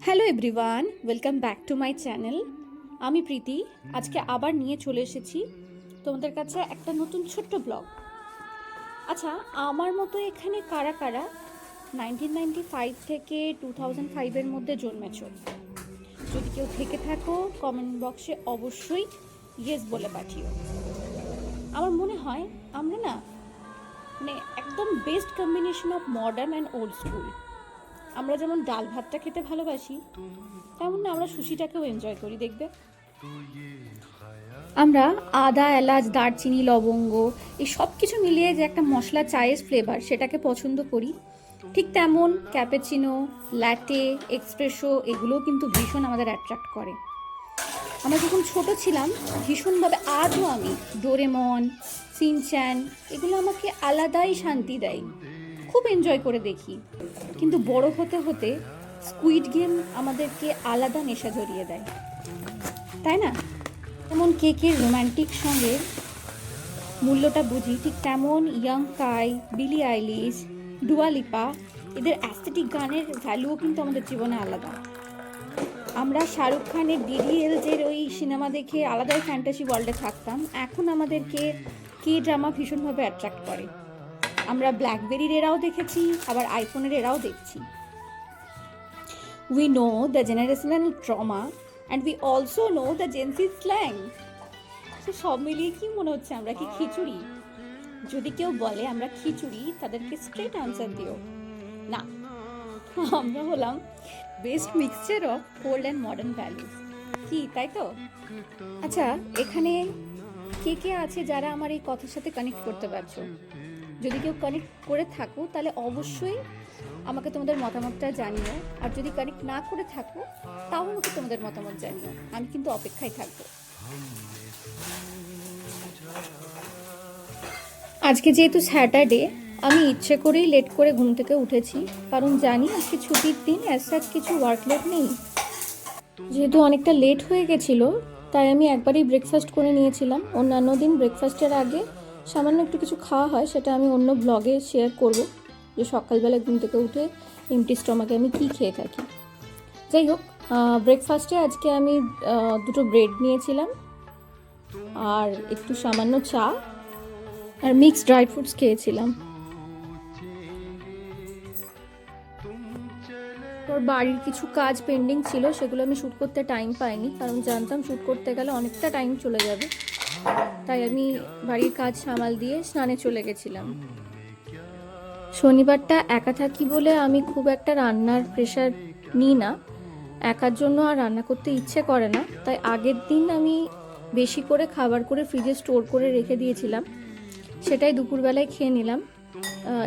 Hello everyone, welcome back to my channel. আমি প্রীতি। আজকে আবার নিয়ে চলে এসেছি তোমাদের কাছে একটা নতুন ছোট্ট ব্লগ। আচ্ছা, আমার মতো এখানে কারা কারা 1995 থেকে 2005-এর মধ্যে জন্মেছ? যদি কেউ থেকে থাকো কমেন্ট বক্সে অবশ্যই ইয়েস বলে পাঠিও। আমার মনে হয় আমরা না একদম best combination of modern and old school. আমরা যেমন ডাল ভাতটা খেতে ভালোবাসি, তেমন না আমরা সুশিটাকেও এনজয় করি। দেখবে আমরা আদা, এলাচ, দারচিনি, লবঙ্গ এই সব কিছু মিলিয়ে যে একটা মশলা চায়ের ফ্লেভার সেটাকে পছন্দ করি, ঠিক তেমন ক্যাপেচিনো, ল্যাটে, এক্সপ্রেসো এগুলোও কিন্তু ভীষণ আমাদের অ্যাট্রাক্ট করে। আমরা যখন ছোট ছিলাম ভীষণভাবে, আজও আমি ডোরেমন, সিনচ্যান এগুলো আমাকে আলাদাই শান্তি দেয়, খুব এনজয় করে দেখি। কিন্তু বড় হতে হতে স্কুইড গেম আমাদেরকে আলাদা নেশা জড়িয়ে দেয়, তাই না? যেমন কেকের রোম্যান্টিক সঙ্গে মূল্যটা বুঝি, ঠিক তেমন ইয়াং কাই, বিলি আইলিশ, ডুয়া লিপা এদের অ্যাস্থেটিক গানের ভ্যালুও কিন্তু আমাদের জীবনে আলাদা। আমরা শাহরুখ খানের ডিডিএলজের ওই সিনেমা দেখে আলাদাই ফ্যান্টাসি ওয়ার্ল্ডে থাকতাম, এখন আমাদেরকে কে ড্রামা ভীষণভাবে অ্যাট্রাক্ট করে। আমরা ব্ল্যাকবেরির এরাও দেখেছি, আবার আইফোনের এরাও দেখছি। We know the generational trauma and we also know the Gen Z slang. তো সব মিলিয়ে কি মনে হচ্ছে আমরা কি খিচুড়ি? যদি কেউ বলে আমরা খিচুড়ি, তাদেরকে স্ট্রেট আনসার দিও না, আমরা হলাম best mixture of old and modern values. কি তাই তো? আচ্ছা, এখানে কে কে আছে যারা আমার এই কথার সাথে কানেক্ট করতে পারছো? যদি কেউ কানেক্ট করে থাকো তাহলে অবশ্যই আমাকে তোমাদের মতামতটা জানিও, আর যদি কানেক্ট না করে থাকো তাও আমাকে তোমাদের মতামত জানিও, আমি কিন্তু অপেক্ষায় থাকবো। আজকে যেহেতু স্যাটারডে, আমি ইচ্ছে করেই লেট করে ঘুম থেকে উঠেছি, কারণ জানি আজকে ছুটির দিন, অ্যাজ কিছু ওয়ার্কলোড নেই। যেহেতু অনেকটা লেট হয়ে গেছিলো তাই আমি একবারই ব্রেকফাস্ট করে নিয়েছিলাম। অন্যান্য দিন ব্রেকফাস্টের আগে সামান্য একটু কিছু খাওয়া হয়, সেটা আমি অন্য ব্লগে শেয়ার করব, যে সকালবেলা ঘুম থেকে উঠে এমটি স্টমাকে আমি কী খেয়ে থাকি। যাই হোক, ব্রেকফাস্টে আজকে আমি দুটো ব্রেড নিয়েছিলাম আর একটু সামান্য চা আর মিক্সড ড্রাই ফ্রুটস খেয়েছিলাম। তোর বাড়ির কিছু কাজ পেন্ডিং ছিল, সেগুলো আমি শ্যুট করতে টাইম পাইনি, কারণ জানতাম শ্যুট করতে গেলে অনেকটা টাইম চলে যাবে, তাই আমি বাড়ির কাজ সামাল দিয়ে স্নানে চলে গেছিলাম। শনিবারটা একা থাকি বলে আমি খুব একটা রান্নার প্রেশার নিই না, একার জন্য আর রান্না করতে ইচ্ছে করে না, তাই আগের দিন আমি বেশি করে খাবার করে ফ্রিজে স্টোর করে রেখে দিয়েছিলাম, সেটাই দুপুরবেলায় খেয়ে নিলাম।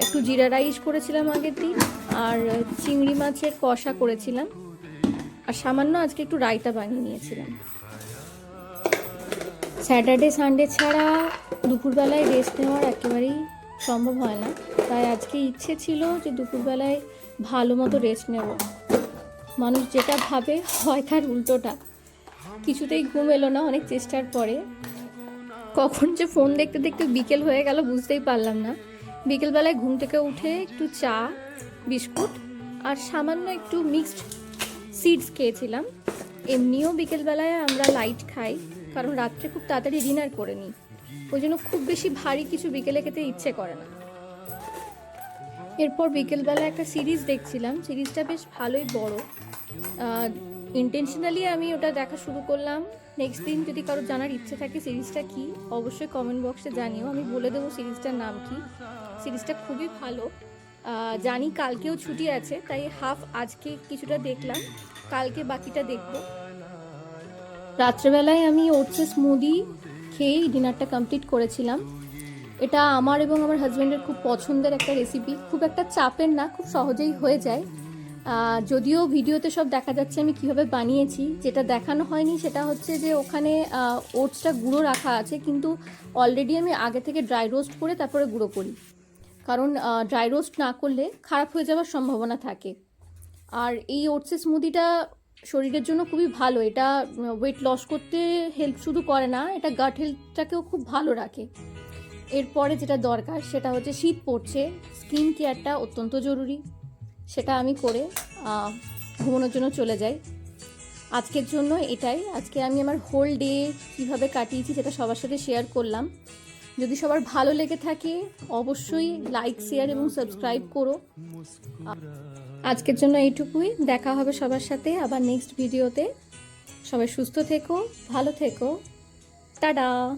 একটু জিরা রাইস করেছিলাম আগের দিন, আর চিংড়ি মাছের কষা করেছিলাম, আর সামান্য আজকে একটু রায়তা বানিয়ে নিয়েছিলাম। স্যাটারডে সানডে ছাড়া দুপুরবেলায় রেস্ট নেওয়ার একেবারেই সম্ভব হয় না, তাই আজকে ইচ্ছে ছিল যে দুপুরবেলায় ভালো মতো রেস্ট নেব। মানুষ যেটা ভাবে হয় তার উল্টোটা, কিছুতেই ঘুম এলো না অনেক চেষ্টার পরে। কখন যে ফোন দেখতে দেখতে বিকেল হয়ে গেল বুঝতেই পারলাম না। বিকেলবেলায় ঘুম থেকে উঠে একটু চা, বিস্কুট আর সামান্য একটু মিক্সড সিডস খেয়েছিলাম। এমনিও বিকেলবেলায় আমরা লাইট খাই, কারণ রাত্রে খুব তাড়াতাড়ি ডিনার করে নিই, ওই জন্য খুব বেশি ভারী কিছু বিকেলে খেতে ইচ্ছে করে না। এরপর বিকেলবেলা একটা সিরিজ দেখছিলাম, সিরিজটা বেশ ভালোই বড়, ইন্টেনশনালি আমি ওটা দেখা শুরু করলাম। নেক্সট দিন যদি কারো জানার ইচ্ছে থাকে সিরিজটা কি, অবশ্যই কমেন্ট বক্সে জানিও, আমি বলে দেবো সিরিজটার নাম কি। সিরিজটা খুবই ভালো। জানি কালকেও ছুটি আছে, তাই হাফ আজকে কিছুটা দেখলাম, কালকে বাকিটা দেখব। রাত্রেবেলায় আমি ওটসের স্মুদি খেয়েই ডিনারটা কমপ্লিট করেছিলাম। এটা আমার এবং আমার হাজব্যান্ডের খুব পছন্দের একটা রেসিপি, খুব একটা চাপের না, খুব সহজেই হয়ে যায়। যদিও ভিডিওতে সব দেখা যাচ্ছে আমি কিভাবে বানিয়েছি, যেটা দেখানো হয়নি সেটা হচ্ছে যে ওখানে ওটসটা গুঁড়ো রাখা আছে, কিন্তু অলরেডি আমি আগে থেকে ড্রাই রোস্ট করে তারপরে গুঁড়ো করি, কারণ ড্রাই রোস্ট না করলে খারাপ হয়ে যাওয়ার সম্ভাবনা থাকে। আর এই ওটসের স্মুদিটা শরীরের জন্য খুবই ভালো, এটা ওয়েট লস করতে হেল্প শুধু করে না, এটা গাট হেলথটাকেও খুব ভালো রাখে। এরপরে যেটা দরকার সেটা হচ্ছে, শীত পড়ছে, স্কিন কেয়ারটা অত্যন্ত জরুরি, সেটা আমি করে ঘুমানোর জন্য চলে যাই। আজকের জন্য এটাই। আজকে আমি আমার হোল ডে কীভাবে কাটিয়েছি সেটা সবার সাথে শেয়ার করলাম। যদি সবার ভালো লেগে থাকে অবশ্যই লাইক, শেয়ার এবং সাবস্ক্রাইব করো। আজকের জন্য এইটুকুই। দেখা হবে সবার সাথে আবার নেক্সট ভিডিওতে। সবাই সুস্থ থেকো, ভালো থেকো। টাটা।